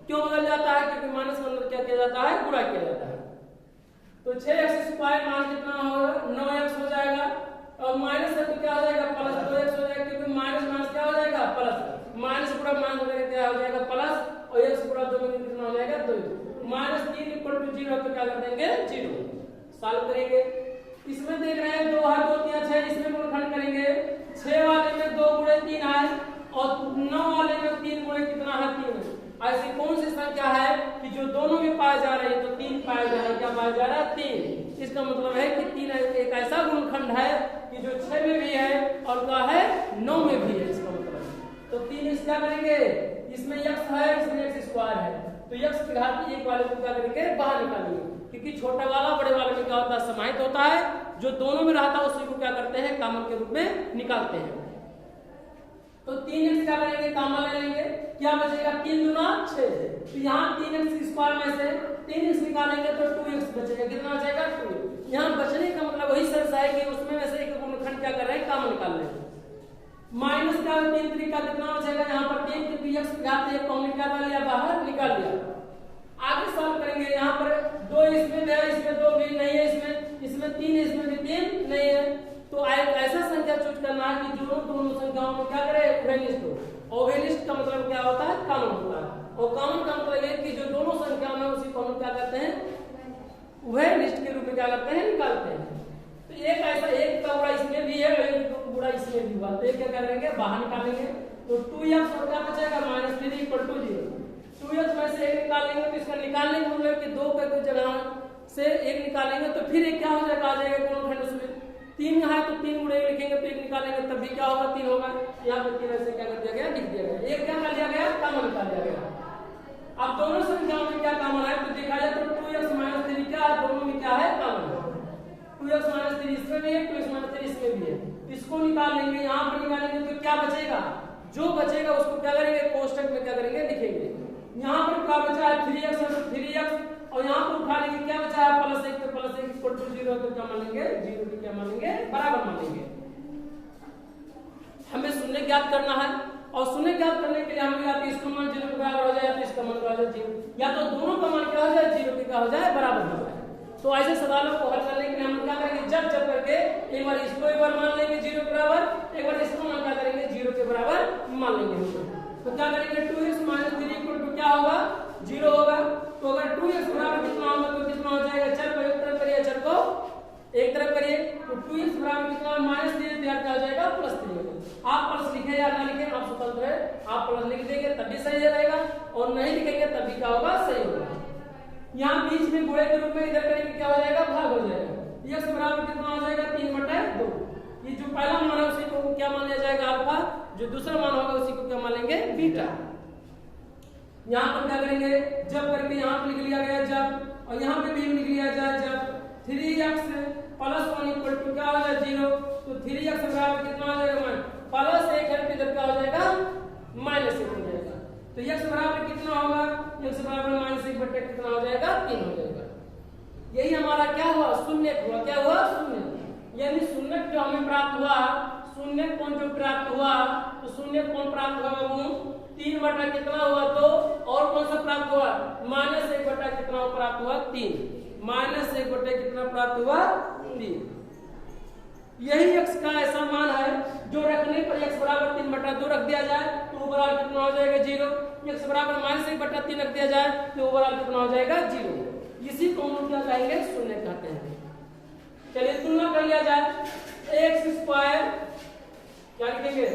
क्यों बदल जाता है, क्योंकि माइनस के अंदर क्या किया जाता है गुणा किया जाता है। तो 6x² मान कितना होगा 9x हो जाएगा, और माइनस है तो क्या हो जाएगा प्लस 2x हो जाएगा, क्योंकि माइनस माइनस क्या हो जाएगा प्लस, माइनस पूरा मान वगैरह क्या हो जाएगा प्लस, और x पूरा 2 में कितना हो जाएगा 2, माइनस 3 इक्वल टू 0 तो क्या कर देंगे 0। सॉल्व करेंगे, इसमें देख रहे हैं 2 है 2 3 6, इसमें गुणनखंड करेंगे 6 वाले में 2 गुणे 3 है, और 9 वाले में 3 गुणे कितना है 3। ऐसी कौन सी संख्या है कि जो दोनों में पाए जा रहे हैं, तो 3 पाए जा रहे हैं, क्या पाया जा रहा है 3। इसका मतलब है कि 3 एक ऐसा गुणनखंड है कि जो 6 में भी है और क्या है 9 में भी है, इसका मतलब। तो 3 इस क्या करेंगे, इसमें x है इसमें x² है, तो x की घात 1 वाले को क्या करेंगे बाहर निकालेंगे, क्योंकि छोटा वाला बड़े वाले में क्या होता है समाहित होता है, जो दोनों में रहता है उसी को क्या करते हैं कॉमन के रूप में निकालते हैं। तो 3x क्या करेंगे कॉमन ले लेंगे, क्या बचेगा 3 दूना 6, तो यहाँ 3x² में से 3x निकालेंगे तो 2x बचेगा, कितना बचेगा 2। यहाँ बचने का मतलब वही सर्स है कि उसमें में से एक गुणनखंड क्या कर रहे हैं कॉमन निकाल रहे हैं। माइनस का 3 3 का कितना बचेगा यहाँ पर 3, क्योंकि x की घात 1 कॉमन निकाल लिया बाहर निकाल लिया। आगे सॉल्व करेंगे, यहाँ पर 2 इसमें है इसमें 2 भी नहीं है, इसमें 3 इसमें भी 3 नहीं है, तो एक ऐसा संख्या चूज करना है कि जो दोनों संख्याओं में क्या करे उभयनिष्ठ हो। उभयनिष्ठ का मतलब क्या होता है कॉमन होता है, और कॉमन का मतलब है कि जो दोनों संख्याओं में उसी को हम क्या करते हैं उभयनिष्ठ के रूप में क्या करते हैं निकालते हैं। तो एक ऐसा एक का गुणा इसमें भी है और एक का गुणा इसमें भी हुआ, तो क्या करेंगे बाहर निकालेंगे, तो 2x और क्या बचेगा -3 इक्वल टू 0। 2x में से 1 निकालेंगे तो इसका निकालने का मतलब कि 2 का जगह से 1 निकालेंगे तो फिर एक क्या हो जाएगा आ जाएगा गुणनखंड उसमें 3 है तो 3 गुणे 1 लिखेंगे तो 1 निकालेंगे तब भी क्या होगा 3 होगा। यहाँ पर 3 ऐसे क्या कर दिया गया लिख दिया गया, एक क्या कर लिया गया कॉमन निकाल लिया गया। अब दोनों संख्याओं में क्या कॉमन है तो देखा जाए तो 2x - 3 क्या दोनों में क्या है कॉमन, 2x - 3 इसमें भी है 2x - 3 इसमें भी है, इसको निकाल लेंगे। यहाँ पर निकालेंगे तो क्या बचेगा, जो बचेगा उसको क्या करेंगे कोष्टक में क्या करेंगे लिखेंगे। यहाँ पर क्या बचा है 3x है तो 3x, और यहाँ पर उठा लेंगे क्या बचा है +1 तो +1 इक्वल टू 0 तो क्या मानेंगे 0 की क्या मानेंगे बराबर मानेंगे। हमें शून्य ज्ञात करना है, और शून्य ज्ञात करने के लिए हमें या तो इसका मान 0 के बराबर हो जाए या तो इसका मान क्या हो जाए 0, या तो दोनों का मान क्या हो जाए 0 के क्या हो जाए बराबर हो जाए। तो ऐसे सवालों को हल करने के लिए हम क्या करेंगे जब करके एक बार इसको एक बार मान लेंगे 0 के बराबर, एक बार इसको मान क्या करेंगे 0 के बराबर मान लेंगे। तो क्या करेंगे 2x - 3 इक्वल टू क्या होगा 0 होगा। तो अगर 2x बराबर कितना होगा तो कितना हो जाएगा, चर को एक तरफ करिए चर को एक तरफ करिए, तो 2x बराबर कितना -3 तैयार क्या हो जाएगा +3। आप प्लस लिखे या ना लिखे आप स्वतंत्र है, आप प्लस लिख देंगे तब भी सही रहेगा और नहीं लिखेंगे तब भी क्या होगा सही होगा। यहाँ बीच में गुणे के रूप में इधर करेंगे क्या हो जाएगा भाग हो जाएगा। x बराबर कितना हो जाएगा 3/2, ये जो पहला मान है उसी को क्या मान लिया जाएगा अल्फा, जो दूसरा मान होगा उसी को क्या मान लेंगे बीटा। यहाँ पर क्या करेंगे जब करके यहाँ पर लिख लिया गया जब, और यहाँ पे भी लिख लिया जाए जब 3x + 1 इक्वल टू क्या हो जाए 0, तो 3x बराबर कितना हो जाएगा प्लस 1 है तो इधर क्या हो जाएगा माइनस 1 हो जाएगा। तो x बराबर कितना होगा, x बराबर माइनस 1 बटे कितना हो जाएगा 3 हो जाएगा। यही हमारा क्या हुआ शून्य हुआ, क्या हुआ शून्य, यानी शून्य जो हमें प्राप्त हुआ, शून्य कोण जो प्राप्त हुआ, तो शून्य कोण प्राप्त हुआ बाबू 3 बटा कितना हुआ, तो और कौन सा प्राप्त हुआ माइनस 1 बटा कितना प्राप्त हुआ 3, माइनस 1 बटे कितना प्राप्त हुआ 3। यही x का ऐसा मान है जो रखने पर x बराबर 3 बटा 2 रख दिया जाए तो ओवरऑल कितना हो जाएगा 0, x बराबर माइनस 1 बटा 3 रख दिया जाए तो ओवरऑल कितना हो जाएगा 0। इसी को हम क्या कहेंगे शून्य कहते हैं। चलिए तुलना कर लिया जाए, x स्क्वायर क्या लिखेंगे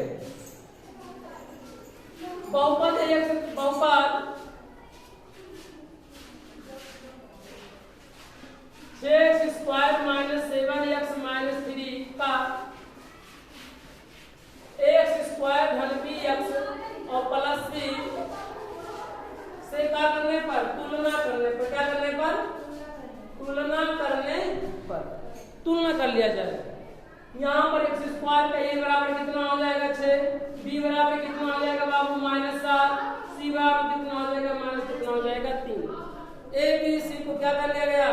बहुपद x बहुपद 6x square minus 7x minus 3 का x स्क्वायर धन bx और प्लस c से क्या करने पर तुलना करने पर, क्या करने पर तुलना करने पर तुलना कर लिया जाए। यहाँ पर x स्क्वायर का a बराबर कितना हो जाएगा 6, b बराबर कितना हो जाएगा बाबू माइनस 7, c बराबर कितना हो जाएगा माइनस कितना हो जाएगा 3। a b c को क्या कर लिया गया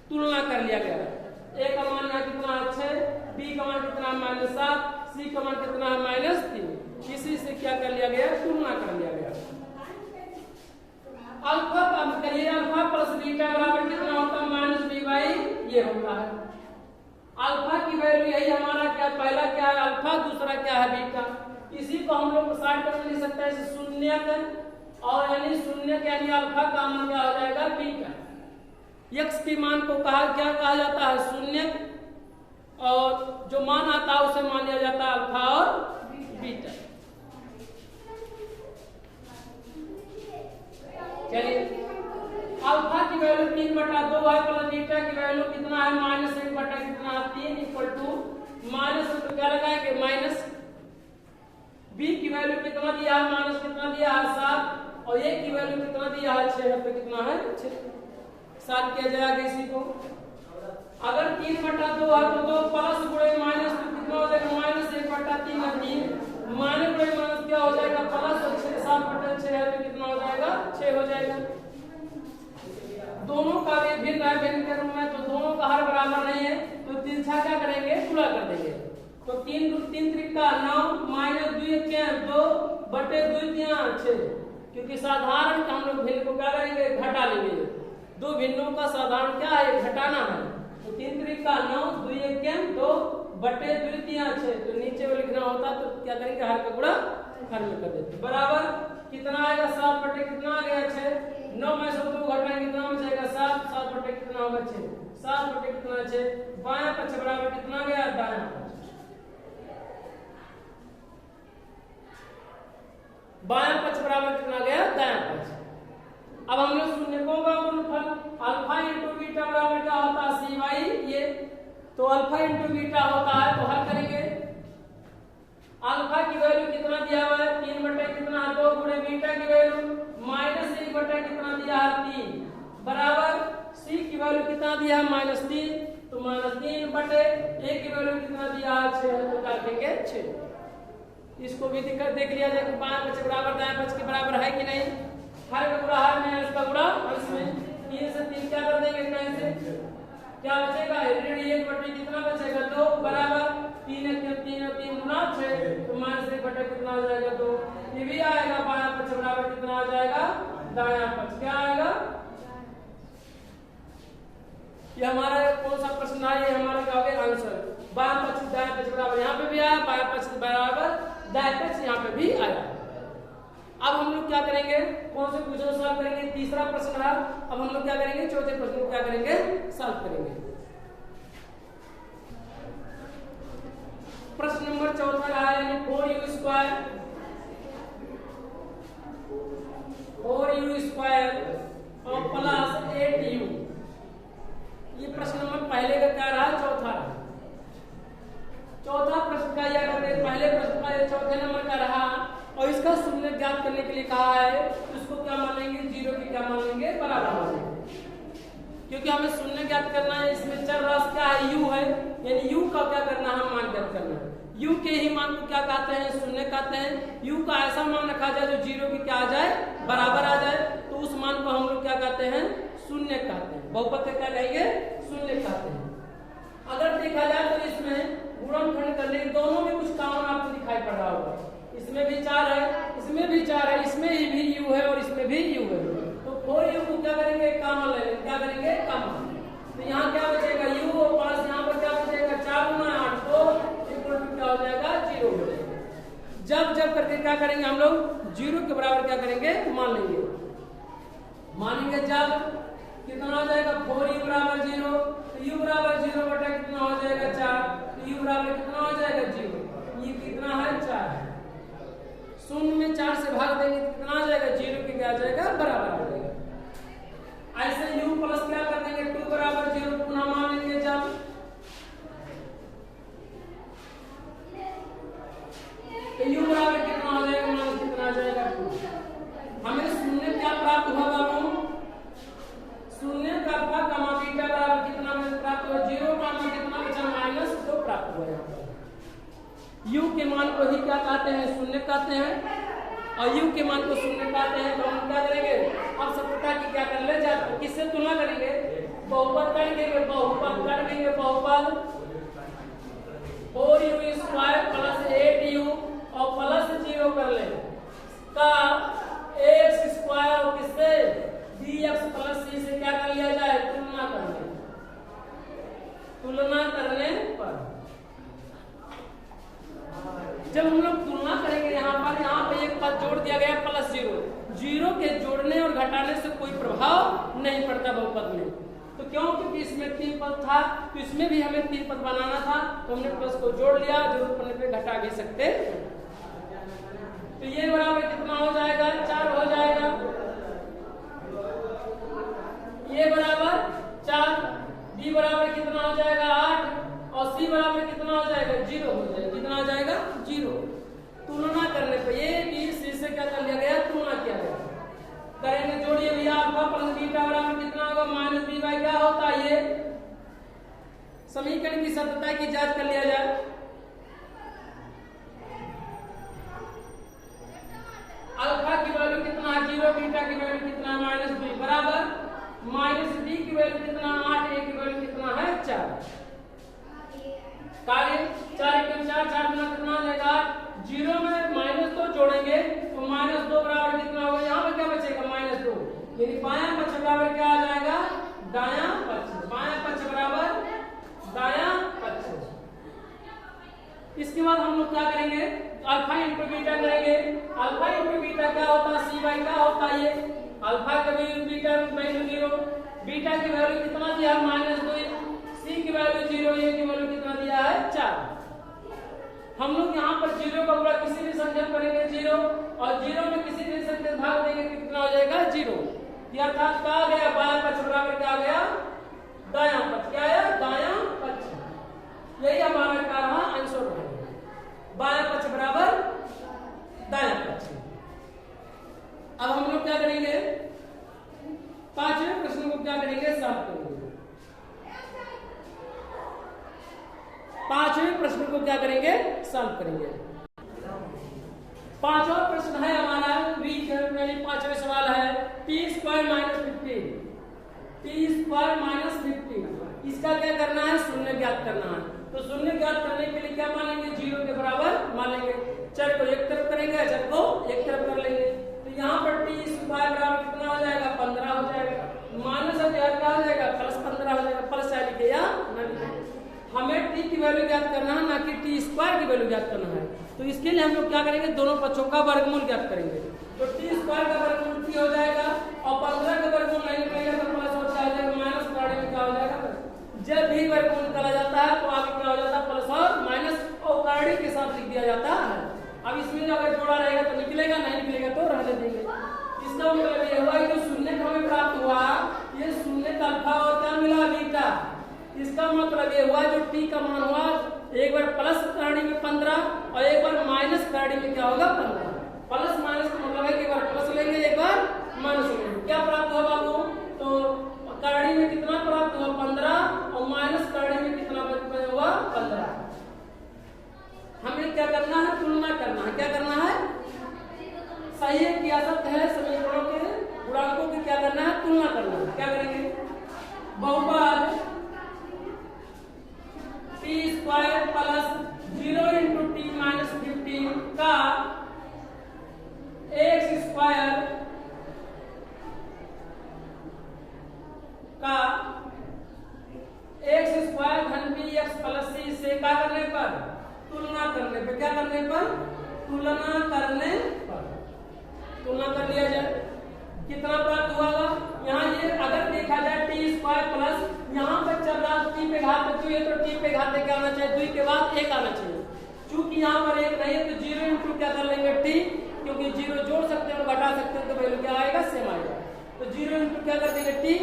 तुलना कर लिया गया। a का मान यहाँ कितना है 6, b का मान कितना है माइनस 7, c का मान कितना है माइनस 3। इसी से क्या कर लिया गया तुलना कर लिया गया। अल्फा अब करिए अल्फा प्लस बीटा बराबर कितना होता है माइनस बी बाई ये होता है। अल्फा की वैल्यू यही हमारा क्या पहला क्या है अल्फा, दूसरा क्या है बीटा। इसी को हम लोग शॉर्टकट में लिख सकते हैं शून्य और यानी शून्य के यानी अल्फा का मान क्या हो जाएगा बीटा। x के मान को क्या कहा जाता है शून्य, और जो मान आता है उसे मान लिया जाता है अल्फा और बीटा। चलिए अल्फा की वैल्यू 3 बटा 2 है प्लस बीटा की वैल्यू कितना है माइनस 1 बटा कितना 3 इक्वल टू माइनस तो क्या लगाएंगे माइनस, बी की वैल्यू कितना दिया है माइनस कितना दिया है 7 और a की वैल्यू कितना दिया है 6 है तो कितना है 6, 7 किया जाएगा इसी को। अगर 3 बटा 2 है तो 2 प्लस गुणे माइनस तो कितना हो जाएगा माइनस 1 बटा 3 है 3, माइनस गुणे माइनस क्या हो जाएगा प्लस 6, 7 बटा 6 है तो कितना हो जाएगा 6 हो जाएगा। दोनों का भी भिन्न है, भिन्न के रूप में तो दोनों का हर बराबर नहीं है तो तिरछा क्या करेंगे गुणा कर देंगे। तो 3 त्रिका 9 माइनस 2 क्या 2 बटे 2 6, क्योंकि साधारण का हम लोग भिन्न को क्या करेंगे घटा लेंगे। दो भिन्नों का साधारण क्या है घटाना है। तो 3 त्रिका 9 2 क्या 2 बटे 2 6, तो नीचे में लिखना होता तो क्या करेंगे हर का गुणा हर में कर देते बराबर कितना आएगा 7 बटे कितना आ गया 6, 9 में से 2 घटाएंगे कितना बचेगा 7, 7 बटे कितना होगा 6, 7 बटे कितना 6, बायां पक्ष बराबर कितना गया दायां पक्ष, बायां पक्ष बराबर कितना गया दायां पक्ष। अब हमने शून्य को का गुणनफल अल्फा इंटू बीटा बराबर क्या होता है c बाई ये, तो अल्फा इंटू बीटा होता है तो हल करेंगे। अल्फा की वैल्यू कितना दिया हुआ है 3 बटे कितना 2 गुणे बीटा की वैल्यू माइनस 1 बटे कितना दिया है 3 बराबर c की वैल्यू कितना दिया है माइनस 3, तो माइनस 3 बटे a की वैल्यू कितना दिया है 6 तो क्या लिखेंगे 6। इसको भी देख लिया जाए कि बाएं पक्ष बराबर दाएं पक्ष के बराबर है कि नहीं। हर का गुणा हर में इसका गुणा अंश में 3 से 3 क्या कर देंगे 9 से क्या बचेगा ऋण 1 बटे कितना बचेगा 2 बराबर 3 गुना 6 तो माइनस 1 बटे कितना आ जाएगा 2। ये भी आएगा बायां पक्ष बराबर कितना आ जाएगा दायां पक्ष क्या आएगा। ये हमारा कौन सा प्रश्न है, ये हमारा क्या हो गया आंसर। बायां पक्ष दायां पक्ष बराबर यहाँ पे भी आया, बायां पक्ष बराबर दायां पक्ष यहाँ पे भी आया। अब हम लोग क्या करेंगे कौन से क्वेश्चन सॉल्व करेंगे, तीसरा प्रश्न है। अब हम लोग क्या करेंगे चौथे प्रश्न को क्या करेंगे सॉल्व करेंगे। प्रश्न नंबर चौथा रहा यानी 4u स्क्वायर और प्लस 8u। ये प्रश्न नंबर पहले का क्या रहा चौथा रहा। चौथा प्रश्न का यह करते पहले प्रश्न का चौथे नंबर का रहा और इसका शून्य ज्ञात करने के लिए कहा है इसको क्या मान लेंगे 0 की क्या मान लेंगे बराबर मान लेंगे, क्योंकि हमें शून्य ज्ञात करना है। इसमें चर राशि क्या है u है, यानी u का क्या करना है मान ज्ञात करना है। u के ही मान को क्या कहते हैं, शून्य कहते हैं। u का ऐसा मान रखा जाए जो 0 की क्या आ जाए, बराबर आ जाए, तो उस मान को हम लोग क्या कहते हैं, शून्य कहते हैं। बहुपद का क्या कहेंगे, शून्य कहते हैं। अगर देखा जाए तो इसमें गुणनखंड करने दोनों में कुछ कॉमन आपको दिखाई पड़ रहा होगा। इसमें भी 4 है, इसमें भी 4 है, इसमें भी u है और इसमें भी u है। तो 4u को क्या करेंगे, कॉमन ले लेंगे। क्या करेंगे, कॉमन। तो यहाँ क्या बचेगा, u और प्लस यहाँ पर क्या बचेगा, 4 गुना 8 तो इक्वल टू क्या हो जाएगा, 0 हो जाएगा। जब करके क्या करेंगे हम लोग, 0 के बराबर क्या करेंगे, मान लेंगे। मानेंगे जब कितना हो जाएगा, 4u बराबर 0, तो u बराबर 0 बटा कितना हो जाएगा, 4, तो u बराबर कितना हो जाएगा, 0। ये कितना है, 4 है। शून्य में 4 से भाग देंगे तो कितना आ जाएगा, 0 के क्या आ जाएगा, बराबर आ जाएगा। ऐसे u प्लस क्या कर देंगे, 2 बराबर 0 पुनः मान लेंगे जब, तो u बराबर कितना हो जाएगा, मान कितना आ जाएगा, 2। हमें शून्य क्या प्राप्त हुआ बाबू, शून्य का गामा बीटा बराबर कितना में प्राप्त हुआ, 0 का मान कितना बचा, -2 प्राप्त हुआ। यहाँ u के मान को ही क्या कहते हैं, शून्य कहते हैं, और u के मान को शून्य कहते हैं। तो हम क्या करेंगे, अब सत्यता की क्या कर ले जाते, किससे तुलना करेंगे, बहुपद कर देंगे, बहुपद कर देंगे, बहुपद 4u² प्लस 8u और प्लस 0 कर ले का x² और किससे, dx प्लस c से क्या कर लिया जाए, तुलना करने। तुलना करने पर जब हम लोग तुलना करेंगे, यहाँ पे एक पद जोड़ दिया गया प्लस 0। 0 के जोड़ने और घटाने से कोई प्रभाव नहीं पड़ता बहुपद में। तो क्यों, क्योंकि इसमें 3 पद था, तो इसमें भी हमें 3 पद बनाना था, तो हमने प्लस को जोड़ लिया, जरूरत पड़ने पे घटा भी सकते। तो ये बराबर कितना हो जाएगा, 4 हो जाएगा। ये बराबर 4, b बराबर कितना हो जाएगा, 8 और c बराबर कितना हो जाएगा, 0 हो जाएगा। कितना हो जाएगा, 0। तुलना करने पे ये b c से क्या कर लिया गया, तुलना किया गया। करेंगे जोड़िए भैया, अल्फा प्लस बीटा बराबर कितना होगा, -b बाई क्या होता है, ये समीकरण की सत्यता की जांच कर लिया जाए। अल्फा की वैल्यू कितना है, 0, बीटा की वैल्यू कितना है, -b बराबर -b की वैल्यू कितना 8, a की वैल्यू कितना है, 4। कार्य 4 × 4 4 गुना कितना हो जाएगा, 0 में -2 जोड़ेंगे तो -2 बराबर कितना होगा, यहाँ पर क्या बचेगा, -2, यानी बायां पक्ष बराबर क्या आ जाएगा, दायां पक्ष। बायां पक्ष बराबर दायां पक्ष। इसके बाद हम लोग क्या करेंगे, अल्फा इंटू बीटा करेंगे। अल्फा इंटू बीटा क्या होता है, c बाई क्या होता है, ये अल्फा का वैल्यू बीटा वैल्यू 0, बीटा की वैल्यू कितना दिया है, -2, c की वैल्यू 0, a की वैल्यू कितना दिया है, 4। हम लोग यहाँ पर 0 का पूरा किसी भी संख्या करेंगे 0, और 0 में किसी भी संख्या भाग देंगे तो कितना हो जाएगा, 0। ये अर्थात क्या आ गया, बायां पक्ष बराबर क्या आ गया, दायां पक्ष। क्या आया, दायां पक्ष। यही हमारा क्या रहा, आंसर रहा, बायां पक्ष बराबर दायां पक्ष। अब हम लोग क्या करेंगे, 5वें प्रश्न को क्या करेंगे, सॉल्व करेंगे। 5वें प्रश्न को क्या करेंगे, सॉल्व करेंगे। 5वां प्रश्न है हमारा, 5वां सवाल है, t² - 15, t² - 15, इसका क्या करना है, शून्य ज्ञात करना है। तो शून्य ज्ञात करने के लिए क्या मानेंगे, 0 के बराबर मानेंगे। चर को एक तरफ करेंगे, चर को एक तरफ कर लेंगे। तो यहाँ पर t² बराबर कितना हो जाएगा, 15 हो जाएगा। माइनस क्या हो जाएगा, प्लस 15 हो जाएगा। प्लस चाहे लिखे या न लिखे, हमें t की वैल्यू ज्ञात करना है, ना कि t² की वैल्यू ज्ञात करना है। तो इसके लिए हम लोग क्या करेंगे, दोनों पक्षों का वर्गमूल ज्ञात करेंगे। तो t² का वर्गमूल t हो जाएगा, और 15 का वर्गमूल नहीं निकलेगा तो प्लस होता है जाएगा, माइनस करने में क्या हो जाएगा। जब भी वर्गमूल निकाला जाता है तो आगे क्या हो जाता है, प्लस और माइनस और करणी के साथ लिख दिया जाता है। अब इसमें अगर जोड़ा रहेगा तो निकलेगा, नहीं निकलेगा तो रहने देंगे। इसका मतलब ये हुआ कि जो शून्य हमें प्राप्त हुआ, ये शून्य का अल्फा और क्या मिला, बीटा। इसका मतलब ये हुआ जो t का मान हुआ, एक बार प्लस करणी में 15 और एक बार माइनस करणी में क्या होगा, 15। प्लस माइनस का मतलब है कि एक बार प्लस लेंगे, एक बार माइनस लेंगे। क्या प्राप्त हुआ बाबू, तो करणी में कितना प्राप्त हुआ, 15, और माइनस करणी में कितना हुआ, 15। हम बहुपद T square plus 0 into T minus 15 का एक्स स्क्वायर का एक्स स्क्वायर धन बी एक्स प्लस सी से क्या करने पर तुलना करने पर, क्या करने पर तुलना करने पर, तुलना कर लिया जाए कितना प्राप्त होगा। यहाँ ये अगर देखा जाए टी स्क्वायर प्लस यहाँ पर चल रहा टी पे घात बची है तो टी पे घात क्या आना चाहिए, 2 के बाद 1 आना चाहिए। चूंकि यहाँ पर 1 नहीं है तो 0 इंटू क्या कर लेंगे टी, क्योंकि 0 जोड़ सकते हैं और घटा सकते हैं तो वैल्यू क्या आएगा, सेम आएगा। तो 0 इंटू क्या कर देंगे टी,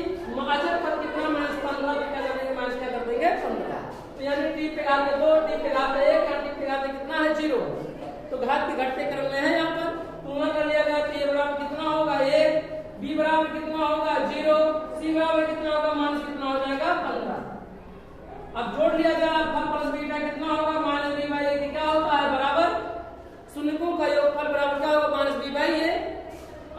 अजर पर कितना माइनस 15 तो क्या कर देंगे माइनस क्या कर देंगे 15। तो यानी टी पे घात 2, टी पे घात 1 और टी पे घात कितना है 0। तो घात के घटते क्रम में है यहाँ पर तुलना कर लिया गया। तो ये बराबर कितना होगा 1, बी बराबर कितना होगा 0, सी बराबर कितना होगा माइनस कितना हो जाएगा 15। अब जोड़ लिया जाए अल्फा प्लस बीटा कितना होगा माइनस बी बाई ए, क्या होता है बराबर शून्यों का योगफल बराबर क्या होगा minus B by A.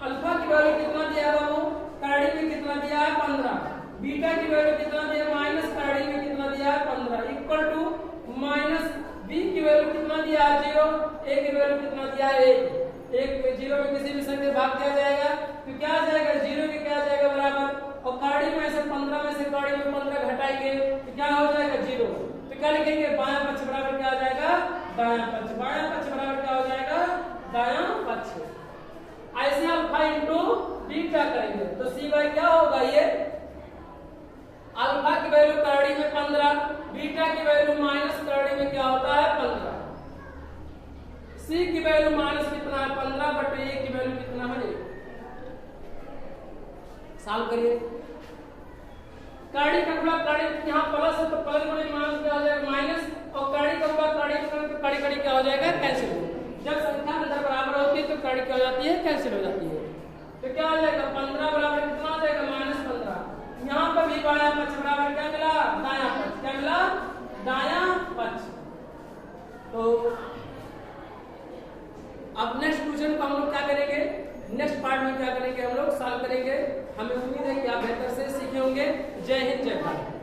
Alpha की वैल्यू कितना दिया है वो करड़ी में कितना दिया है 15, बीटा की वैल्यू कितना दिया है माइनस करड़ी में कितना दिया है 15 इक्वल टू माइनस बी की वैल्यू कितना दिया है 0, ए की वैल्यू कितना दिया है 1 में 0 में किसी भी संख्या भाग किया जाएगा तो क्या आ जाएगा 0 के क्या आ जाएगा बराबर, और करड़ी में से 15 में से करड़ी में 15 घटाएंगे तो क्या हो जाएगा 0। तो क्या लिखेंगे बायां पक्ष बराबर क्या आ जाएगा दायां पक्ष, बायां पक्ष बराबर क्या हो जाएगा दायां पक्ष। ऐसे अल्फा इंटू बीटा करेंगे तो सी बाई क्या होगा, ये अल्फा की वैल्यू करड़ी में 15, बीटा की वैल्यू माइनस करड़ी में क्या होता है 15, सी की वैल्यू माइनस कितना है 15 बटे ए की वैल्यू कितना है 1। सॉल्व करिए करड़ी का गुणा करड़ी यहाँ प्लस है तो प्लस बटे माइनस क्या हो जाएगा माइनस, और करड़ी का गुणा करड़ी तो करड़ी करड़ी क्या हो जाएगा कैंसिल। जब संख्या अंदर बराबर होती है तो करड़ी क्या हो जाती है कैंसिल हो जाती है। तो क्या हो जाएगा 15 बराबर कितना हो जाएगा माइनस 15। यहाँ पर भी बायां पक्ष बराबर क्या मिला दायां पक्ष, क्या मिला दायां पक्ष। तो अब नेक्स्ट क्वेश्चन को हम लोग क्या करेंगे, नेक्स्ट पार्ट में क्या करेंगे हम लोग सॉल्व करेंगे। हमें उम्मीद है कि आप बेहतर से सीखे होंगे। जय हिंद जय भारत।